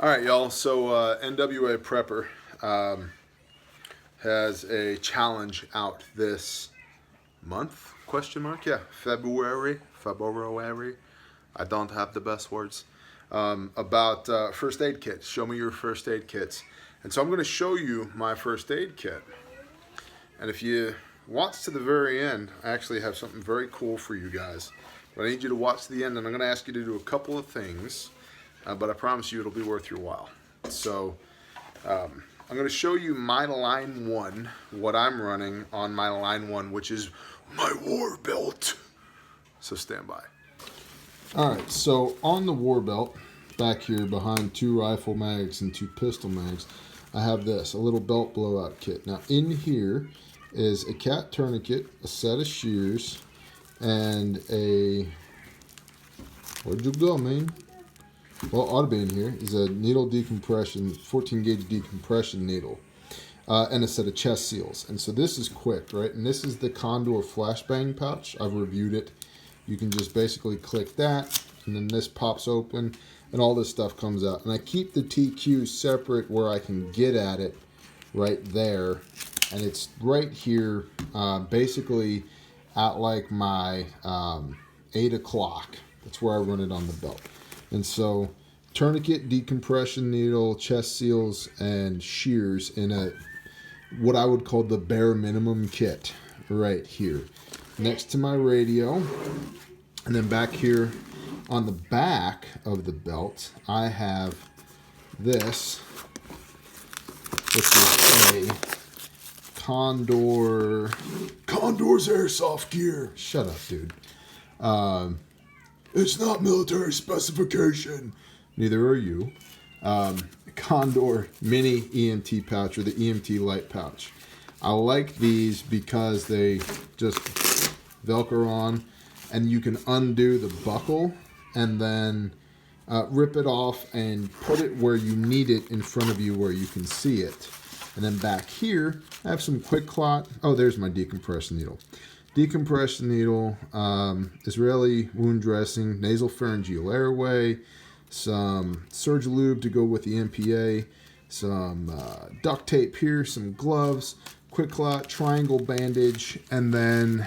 All right, y'all. So NWA Prepper has a challenge out this month? Question mark? Yeah, February. February. I don't have the best words. About first aid kits. Show me your first aid kits. And so I'm going to show you my first aid kit. And if you watch to the very end, I actually have something very cool for you guys. But I need you to watch to the end, and I'm going to ask you to do a couple of things. But I promise you it'll be worth your while. So I'm going to show you my line one, what I'm running on my line one, which is my war belt. So stand by. All right, so on the war belt, back here behind 2 rifle mags and 2 pistol mags, I have this, a little belt blowout kit. Now in here is a cat tourniquet, a set of shears, and a, where'd you go, man? Well, ought to be in here, is a needle decompression, 14 gauge decompression needle, and a set of chest seals. And so this is quick, right? And this is the Condor flashbang pouch. I've reviewed it. You can just basically click that, and then this pops open, and all this stuff comes out. And I keep the TQ separate where I can get at it right there. And it's right here, basically at like my 8 o'clock. That's where I run it on the belt. And so tourniquet, decompression needle, chest seals, and shears in a what I would call the bare minimum kit right here. Next to my radio. And then back here on the back of the belt, I have this, which is a Condor's airsoft gear. Shut up, dude. It's not military specification. Neither are you. Condor mini EMT pouch, or the EMT Lite pouch. I like these because they just Velcro on, and you can undo the buckle and then rip it off and put it where you need it in front of you where you can see it. And then back here, I have some quick clot. Oh, there's my decompression needle. Decompression needle, Israeli wound dressing, nasal pharyngeal airway, some surge lube to go with the MPA, some duct tape here, some gloves, quick clot, triangle bandage, and then,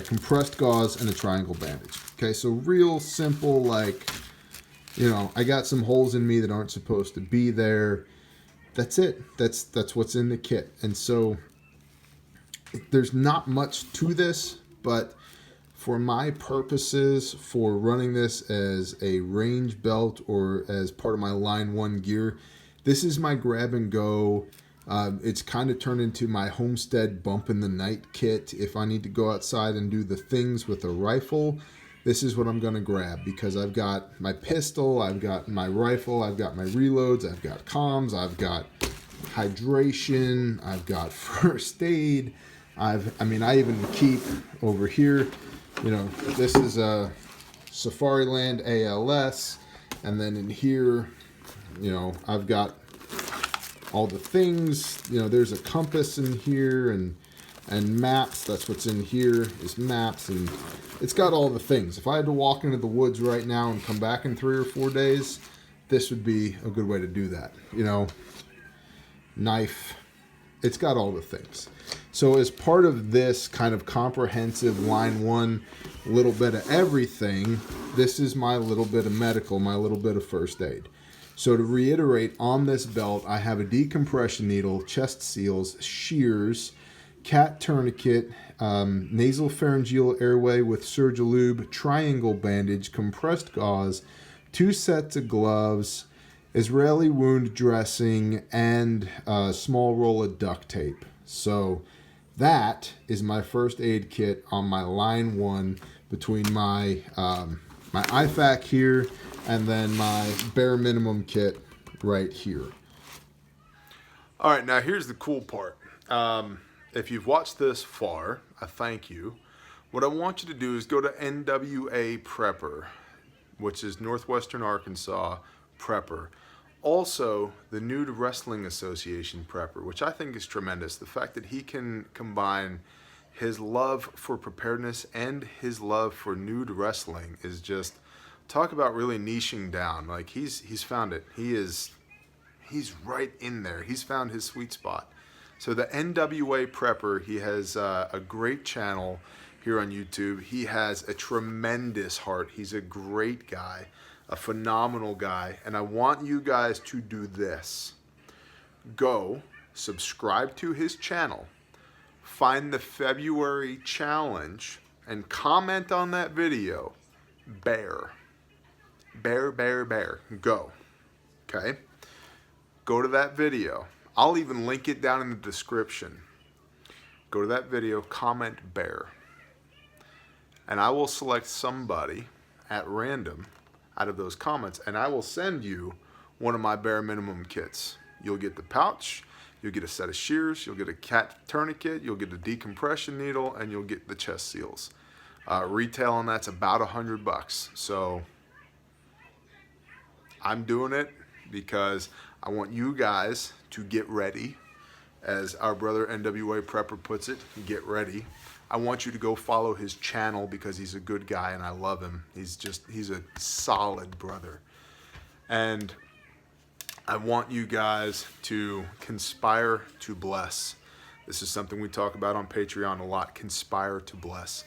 compressed gauze and a triangle bandage. Okay, so real simple, like, I got some holes in me that aren't supposed to be there. That's it. That's what's in the kit. And so there's not much to this, but for my purposes, for running this as a range belt or as part of my line one gear, this is my grab and go. It's kind of turned into my homestead bump in the night kit. If I need to go outside and do the things with a rifle, this is what I'm going to grab, because I've got my pistol, I've got my rifle, I've got my reloads, I've got comms, I've got hydration, I've got first aid. I even keep over here, this is a Safariland ALS, and then in here, I've got all the things. There's a compass in here and maps. That's what's in here is maps, and it's got all the things. If I had to walk into the woods right now and come back in 3 or 4 days, this would be a good way to do that. Knife. It's got all the things. So as part of this kind of comprehensive line one, little bit of everything, this is my little bit of medical, my little bit of first aid. So to reiterate, on this belt, I have a decompression needle, chest seals, shears, cat tourniquet, nasal pharyngeal airway with surge lube, triangle bandage, compressed gauze, 2 sets of gloves, Israeli wound dressing, and a small roll of duct tape. So that is my first aid kit on my line one, between my my IFAK here and then my bare minimum kit right here. All right, now here's the cool part. If you've watched this far, I thank you. What I want you to do is go to NWA Prepper, which is Northwestern Arkansas Prepper. Also, the Nude Wrestling Association Prepper, which I think is tremendous. The fact that he can combine his love for preparedness and his love for nude wrestling is just talk about really niching down. Like he's found it. He's right in there. He's found his sweet spot. So the NWA Prepper, he has a great channel here on YouTube. He has a tremendous heart. He's a great guy, a phenomenal guy. And I want you guys to do this. Go subscribe to his channel, find the February challenge, and comment on that video. Bear. Bear, bear, bear. Go. Okay? Go to that video. I'll even link it down in the description. Go to that video, comment bear. And I will select somebody at random out of those comments, and I will send you one of my bare minimum kits. You'll get the pouch, you'll get a set of shears, you'll get a cat tourniquet, you'll get a decompression needle, and you'll get the chest seals. Retail on that's about $100. So I'm doing it because I want you guys to get ready. As our brother NWA Prepper puts it, get ready. I want you to go follow his channel because he's a good guy and I love him. He's a solid brother. And I want you guys to conspire to bless. This is something we talk about on Patreon a lot, conspire to bless.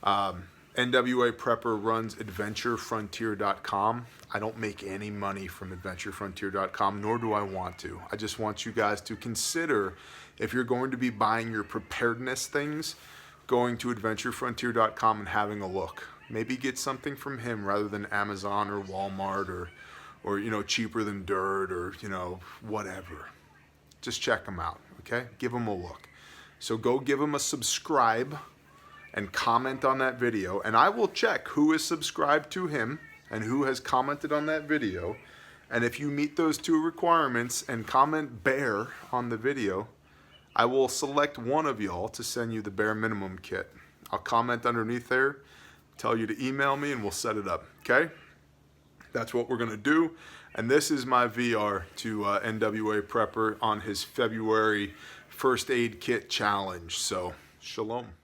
NWA Prepper runs adventurefrontier.com. I don't make any money from adventurefrontier.com, nor do I want to. I just want you guys to consider, if you're going to be buying your preparedness things, going to adventurefrontier.com and having a look. Maybe get something from him rather than Amazon or Walmart or you know, cheaper than dirt or, you know, whatever. Just check him out, okay? Give him a look. So go give him a subscribe and comment on that video, and I will check who is subscribed to him and who has commented on that video. And if you meet those two requirements and comment bear on the video, I will select one of y'all to send you the bare minimum kit. I'll comment underneath there, tell you to email me, and we'll set it up, okay? That's what we're gonna do. And this is my VR to NWA Prepper on his February first aid kit challenge. So, shalom.